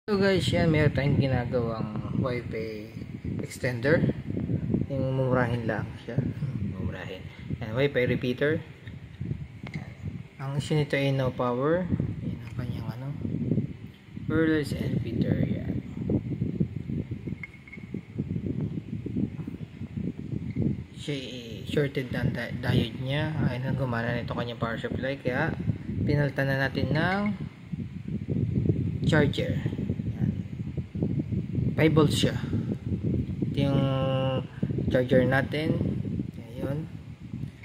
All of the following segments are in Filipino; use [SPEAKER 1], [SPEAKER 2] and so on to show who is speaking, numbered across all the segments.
[SPEAKER 1] So guys, yan, meron tayong ginagawang wifi extender. Yung mumurahin lang siya. Mumurahin. Yan, wifi repeater. Yan. Ang issue nito ay no power. Yan ang kanyang wireless and repeater. Yan. Siya shorted ang diode niya. Ayun ang gumana nito kanyang power supply. Kaya pinalitan na natin ng charger. 5 volts siya. Ito yung charger natin. Ayun.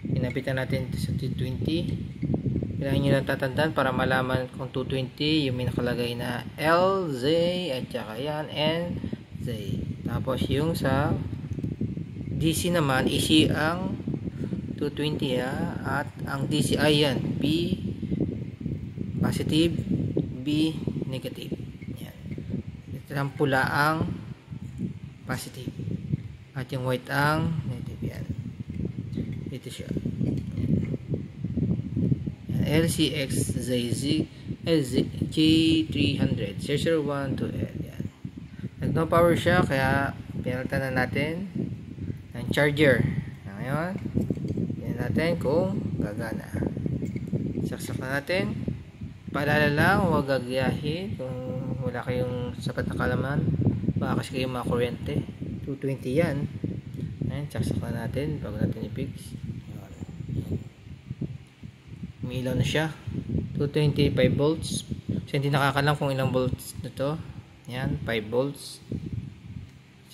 [SPEAKER 1] Pinapitan natin sa 220. Kailangan nyo lang tatandaan para malaman kung 220 yung may nakalagay na L, Z, at saka yan, N, Z. Tapos yung sa DC naman, AC ang 220 at ang DC ay yan, B positive, B negative. Ang pula ang positive at yung white ang negative. Yan, ito siya. LCX ZZ G300 001 to L. Yan, nag no power siya kaya pinalitan na natin ng charger. Ngayon yan natin kung gagana. Saksak na natin. Paalala lang, huwag gagayahin kung wala kayong sapat na kalaman, baka kasi kayo makakuryente. 220 yan. Ayan, saksak na natin bago natin i-fix. Umiilaw na siya. 225 volts. So hindi nakakalam kung ilang volts na to. Ayan, 5 volts.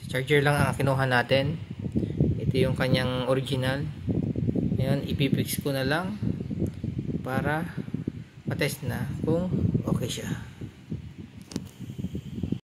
[SPEAKER 1] Charger lang ang kinuha natin. Ito yung kanyang original. Ayan, ipipix ko na lang para matest na kung okay siya.